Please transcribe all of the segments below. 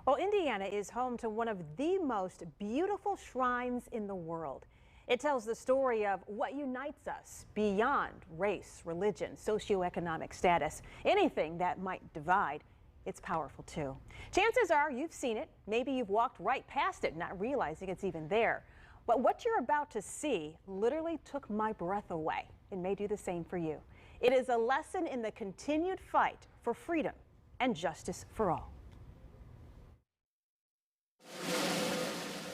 Well, Indiana is home to one of the most beautiful shrines in the world. It tells the story of what unites us beyond race, religion, socioeconomic status. Anything that might divide, it's powerful too. Chances are you've seen it. Maybe you've walked right past it, not realizing it's even there. But what you're about to see literally took my breath away. It may do the same for you. It is a lesson in the continued fight for freedom and justice for all.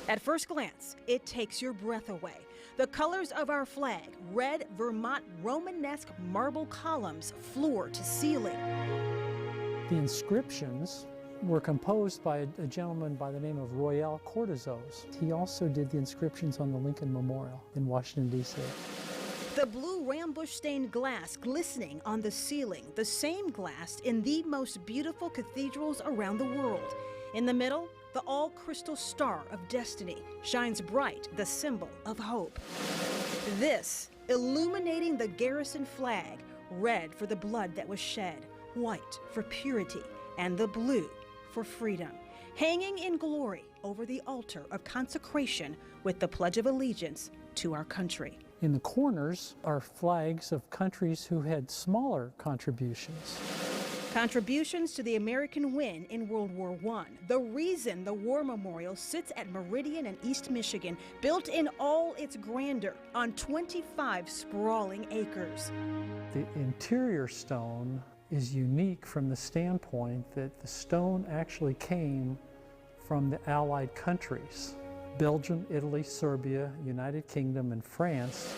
At first glance, it takes your breath away. The colors of our flag, red Vermont Romanesque marble columns, floor to ceiling. The inscriptions were composed by a gentleman by the name of Royal Cortizos. He also did the inscriptions on the Lincoln Memorial in Washington, D.C. The blue rambush stained glass glistening on the ceiling, the same glass in the most beautiful cathedrals around the world. In the middle, the all-crystal star of destiny shines bright, the symbol of hope. This, illuminating the garrison flag, red for the blood that was shed, white for purity, and the blue for freedom, hanging in glory over the altar of consecration with the Pledge of Allegiance to our country. In the corners are flags of countries who had smaller contributions. Contributions to the American win in World War I. The reason the War Memorial sits at Meridian in East Michigan, built in all its grandeur on 25 sprawling acres. The interior stone is unique from the standpoint that the stone actually came from the Allied countries: Belgium, Italy, Serbia, United Kingdom, and France.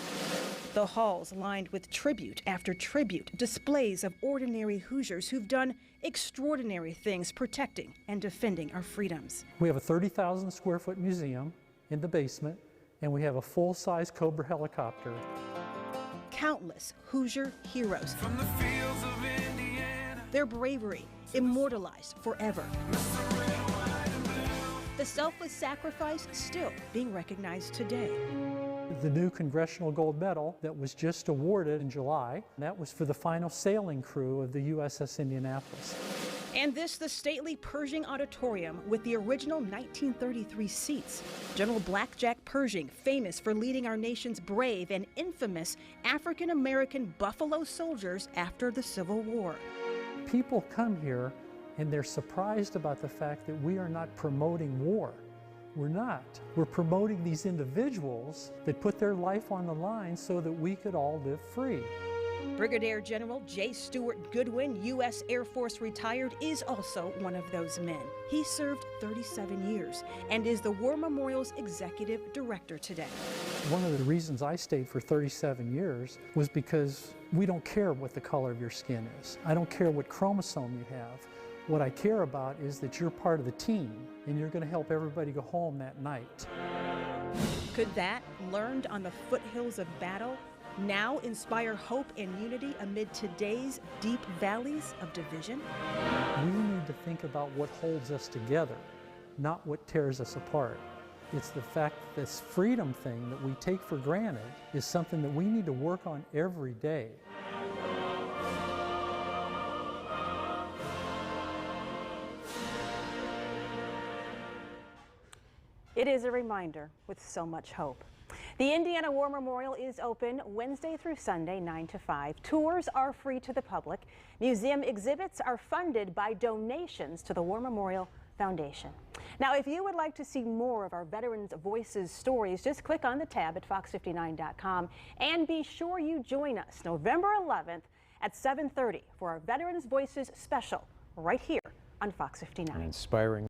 The halls lined with tribute after tribute, displays of ordinary Hoosiers who've done extraordinary things protecting and defending our freedoms. We have a 30,000 square foot museum in the basement, and we have a full-size Cobra helicopter. Countless Hoosier heroes. From the fields of Indiana. Their bravery immortalized forever. The selfless sacrifice still being recognized today. The new Congressional Gold Medal that was just awarded in July, that was for the final sailing crew of the USS Indianapolis. And this, the stately Pershing Auditorium with the original 1933 seats. General Blackjack Pershing, famous for leading our nation's brave and infamous African-American Buffalo Soldiers after the Civil War. People come here and they're surprised about the fact that we are not promoting war. We're not. We're promoting these individuals that put their life on the line so that we could all live free. Brigadier General J. Stewart Goodwin, U.S. Air Force retired, is also one of those men. He served 37 years and is the War Memorial's executive director today. One of the reasons I stayed for 37 years was because we don't care what the color of your skin is. I don't care what chromosome you have. What I care about is that you're part of the team and you're going to help everybody go home that night. Could that, learned on the foothills of battle, now inspire hope and unity amid today's deep valleys of division? We need to think about what holds us together, not what tears us apart. It's the fact that this freedom thing that we take for granted is something that we need to work on every day. It is a reminder with so much hope. The Indiana War Memorial is open Wednesday through Sunday, 9 to 5. Tours are free to the public. Museum exhibits are funded by donations to the War Memorial Foundation. Now, if you would like to see more of our Veterans Voices stories, just click on the tab at fox59.com and be sure you join us November 11th at 7:30 for our Veterans Voices special right here on Fox 59. Inspiring.